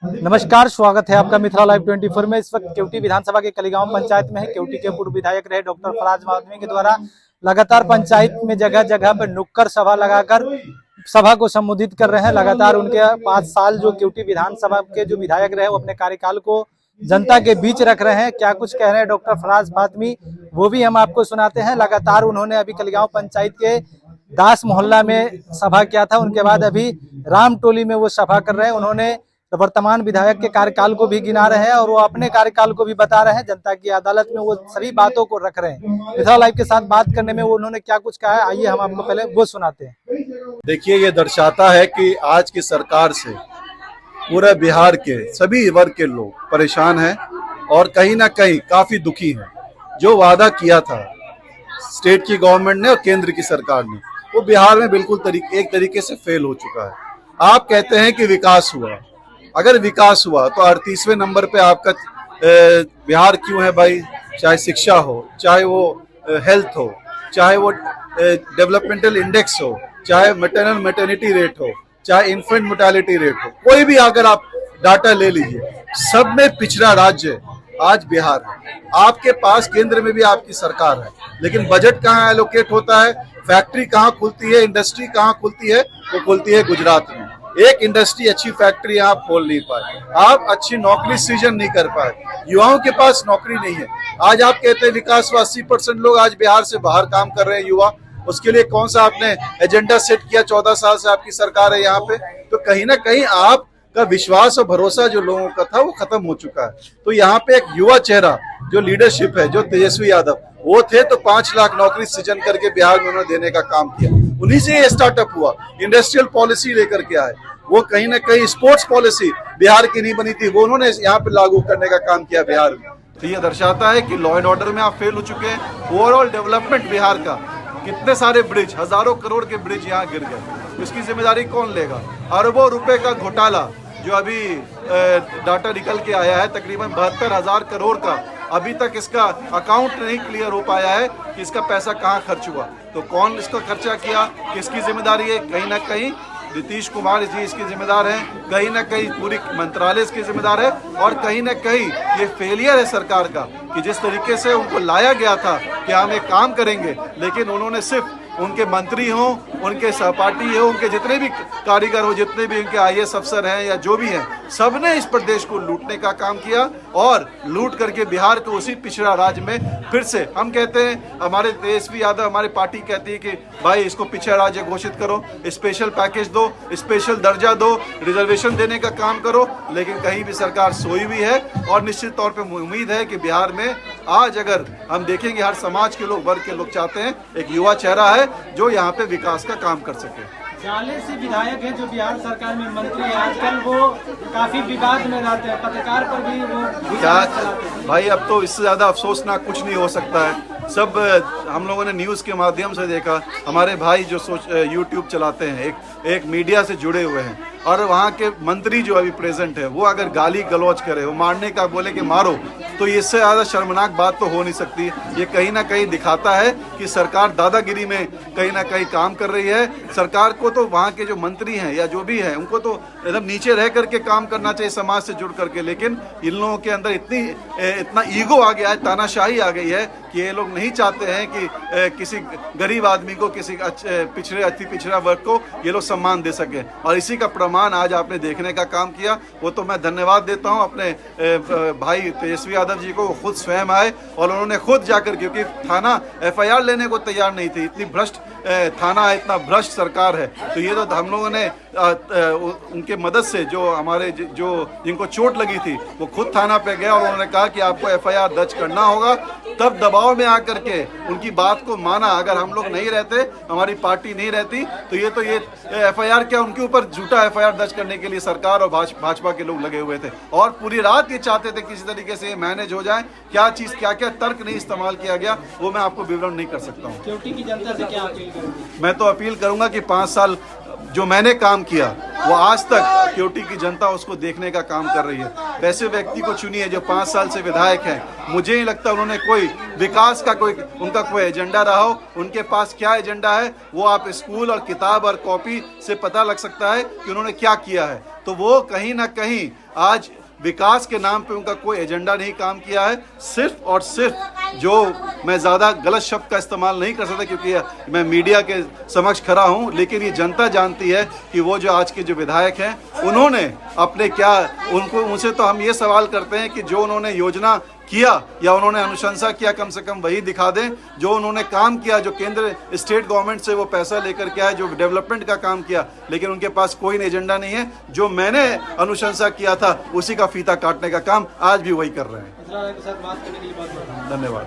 नमस्कार, स्वागत है आपका मिथिला लाइव 24 में। इस वक्त केवटी विधानसभा के कलीगांव पंचायत में है। केवटी के पूर्व विधायक रहे डॉक्टर फराज वाधवी के द्वारा लगातार पंचायत में जगह जगह पर नुक्कड़ सभा लगाकर सभा को संबोधित कर रहे हैं। लगातार उनके 5 साल जो केवटी विधानसभा के जो विधायक रहे वो अपने कार्यकाल को जनता के बीच रख रहे हैं। क्या कुछ कह रहे हैं डॉक्टर फराज वाधवी, वो भी हम आपको सुनाते हैं। लगातार उन्होंने अभी कलीगांव पंचायत के दास मोहल्ला में सभा किया था, उनके बाद अभी रामटोली में वो सभा कर रहे हैं। उन्होंने वर्तमान विधायक के कार्यकाल को भी गिना रहे हैं और वो अपने कार्यकाल को भी बता रहे हैं। जनता की अदालत में वो सभी बातों को रख रहे हैं। मिथिला लाइव के साथ बात करने में वो उन्होंने क्या कुछ कहा है, आइए हम आपको पहले वो सुनाते हैं। देखिए, ये दर्शाता है कि आज की सरकार से पूरे बिहार के सभी वर्ग के लोग परेशान हैं और कहीं ना कहीं काफी दुखी हैं। जो वादा किया था स्टेट की गवर्नमेंट ने और केंद्र की सरकार ने, वो बिहार में बिल्कुल एक तरीके से फेल हो चुका है। आप कहते हैं कि विकास हुआ, अगर विकास हुआ तो 38वें नंबर पे आपका बिहार क्यों है भाई? चाहे शिक्षा हो, चाहे वो हेल्थ हो, चाहे वो डेवलपमेंटल इंडेक्स हो, चाहे मैटरनल मैटरनिटी रेट हो, चाहे इन्फेंट मोर्टेलिटी रेट हो, कोई भी अगर आप डाटा ले लीजिए, सब में पिछड़ा राज्य आज बिहार है। आपके पास केंद्र में भी आपकी सरकार है, लेकिन बजट कहाँ एलोकेट होता है? फैक्ट्री कहाँ खुलती है, इंडस्ट्री कहाँ खुलती है? वो खुलती है गुजरात में। एक इंडस्ट्री, अच्छी फैक्ट्री आप खोल नहीं पाए, आप अच्छी नौकरी सृजन नहीं कर पाए, युवाओं के पास नौकरी नहीं है। आज आप कहते हैं विकास में 80% लोग आज बिहार से बाहर काम कर रहे हैं युवा। उसके लिए कौन सा आपने एजेंडा सेट किया? 14 साल से आपकी सरकार है यहाँ पे। तो कहीं ना कहीं आपका विश्वास और भरोसा जो लोगों का था वो खत्म हो चुका है। तो यहाँ पे एक युवा चेहरा जो लीडरशिप है, जो तेजस्वी यादव वो थे, तो 5 लाख नौकरी सृजन करके बिहार में उन्होंने देने का काम किया। उन्हीं से ये स्टार्टअप हुआ। इंडस्ट्रियल पॉलिसी लेकर के आए, वो कहीं ना कहीं स्पोर्ट्स पॉलिसी बिहार की नहीं बनी थी, वो उन्होंने यहाँ पे लागू करने का काम किया बिहार में। तो ये दर्शाता है कि लॉ एंड ऑर्डर में आप फेल हो चुके हैं। ओवरऑल डेवलपमेंट बिहार का, कितने सारे ब्रिज, हजारों करोड़ के ब्रिज यहाँ गिर गए, इसकी जिम्मेदारी कौन लेगा? अरबों रुपए का घोटाला जो अभी डाटा निकल के आया है, तकरीबन 72,000 करोड़ का, अभी तक इसका अकाउंट नहीं क्लियर हो पाया है कि इसका पैसा कहाँ खर्च हुआ। तो कौन इसका खर्चा किया, किसकी जिम्मेदारी है? कहीं ना कहीं नीतीश कुमार जी इसके जिम्मेदार हैं, कहीं ना कहीं पूरी मंत्रालय इसके जिम्मेदार है, और कहीं ना कहीं ये फेलियर है सरकार का कि जिस तरीके से उनको लाया गया था कि हम एक काम करेंगे, लेकिन उन्होंने सिर्फ उनके मंत्री हों, उनके सहपाठी हो, उनके जितने भी कारीगर हो, जितने भी उनके IAS अफसर हैं या जो भी हैं, सबने इस प्रदेश को लूटने का काम किया और लूट करके बिहार को उसी पिछड़ा राज्य में फिर से, हम कहते हैं, हमारे तेजस्वी यादव, हमारी पार्टी कहती है कि भाई इसको पिछड़ा राज्य घोषित करो, स्पेशल पैकेज दो, स्पेशल दर्जा दो, रिजर्वेशन देने का काम करो, लेकिन कहीं भी सरकार सोई हुई है। और निश्चित तौर पे उम्मीद है कि बिहार में आज अगर हम देखेंगे, हर समाज के लोग, वर्ग के लोग चाहते हैं एक युवा चेहरा है जो यहाँ पे विकास का काम कर सके। 40 विधायक है जो बिहार सरकार में मंत्री है, आजकल वो काफी विवाद में रहते हैं, पत्रकार पर भी वो क्या भाई, अब तो इससे ज्यादा अफसोसनाक कुछ नहीं हो सकता है। सब हम लोगों ने न्यूज़ के माध्यम से देखा, हमारे भाई जो यूट्यूब चलाते हैं, एक मीडिया से जुड़े हुए हैं, और वहाँ के मंत्री जो अभी प्रेजेंट है, वो अगर गाली गलौज करे, वो मारने का बोले कि मारो, तो इससे ज़्यादा शर्मनाक बात तो हो नहीं सकती। ये कहीं ना कहीं दिखाता है कि सरकार दादागिरी में कहीं ना कहीं काम कर रही है। सरकार को तो वहाँ के जो मंत्री हैं या जो भी हैं, उनको तो एकदम नीचे रह करके काम करना चाहिए, समाज से जुड़ करके, लेकिन इन लोगों के अंदर इतना ईगो आ गया है, तानाशाही आ गई है कि ये लोग नहीं चाहते हैं कि किसी गरीब आदमी को, किसी अति पिछड़ा वर्ग को ये लोग सम्मान दे सके, और इसी का प्रमाण आज आपने देखने का काम किया। वो तो मैं धन्यवाद देता हूं अपने भाई तेजस्वी यादव जी को, वो खुद स्वयं आए और उन्होंने खुद जाकर, क्योंकि थाना FIR लेने को तैयार नहीं थी, इतनी भ्रष्ट थाना है, इतना भ्रष्ट सरकार है। तो ये तो हम लोगों ने उनके मदद से, जो हमारे जो जिनको चोट लगी थी, वो खुद थाना पे गए और उन्होंने कहा कि आपको FIR दर्ज करना होगा। तब दबाव में आकर के उनकी बात को माना। अगर हम लोग नहीं रहते, हमारी पार्टी नहीं रहती, तो ये FIR क्या, उनके ऊपर झूठा FIR दर्ज करने के लिए सरकार और भाजपा के लोग लगे हुए थे, और पूरी रात ये चाहते थे किसी तरीके से ये मैनेज हो जाए। क्या चीज, क्या क्या तर्क नहीं इस्तेमाल किया गया, वो मैं आपको विवरण नहीं कर सकता हूँ। केवटी की जनता से क्या अपील करूंगी? मैं तो अपील करूंगा कि 5 साल जो मैंने काम किया वो आज तक केवटी की जनता उसको देखने का काम कर रही है। वैसे व्यक्ति को चुनिए जो 5 साल से विधायक हैं, मुझे नहीं लगता उन्होंने कोई विकास का उनका कोई एजेंडा रहा हो। उनके पास क्या एजेंडा है वो आप स्कूल और किताब और कॉपी से पता लग सकता है कि उन्होंने क्या किया है। तो वो कहीं ना कहीं आज विकास के नाम पे उनका कोई एजेंडा नहीं काम किया है। सिर्फ और सिर्फ जो मैं ज़्यादा गलत शब्द का इस्तेमाल नहीं कर सकता क्योंकि मैं मीडिया के समक्ष खड़ा हूं, लेकिन ये जनता जानती है कि वो जो आज के जो विधायक हैं उन्होंने अपने क्या उनसे तो हम ये सवाल करते हैं कि जो उन्होंने योजना किया या उन्होंने अनुशंसा किया कम से कम वही दिखा दें। जो उन्होंने काम किया, जो केंद्र स्टेट गवर्नमेंट से वो पैसा लेकर के आए, जो डेवलपमेंट का काम किया, लेकिन उनके पास कोई एजेंडा नहीं है। जो मैंने अनुशंसा किया था उसी का फीता काटने का काम आज भी वही कर रहे हैं। धन्यवाद।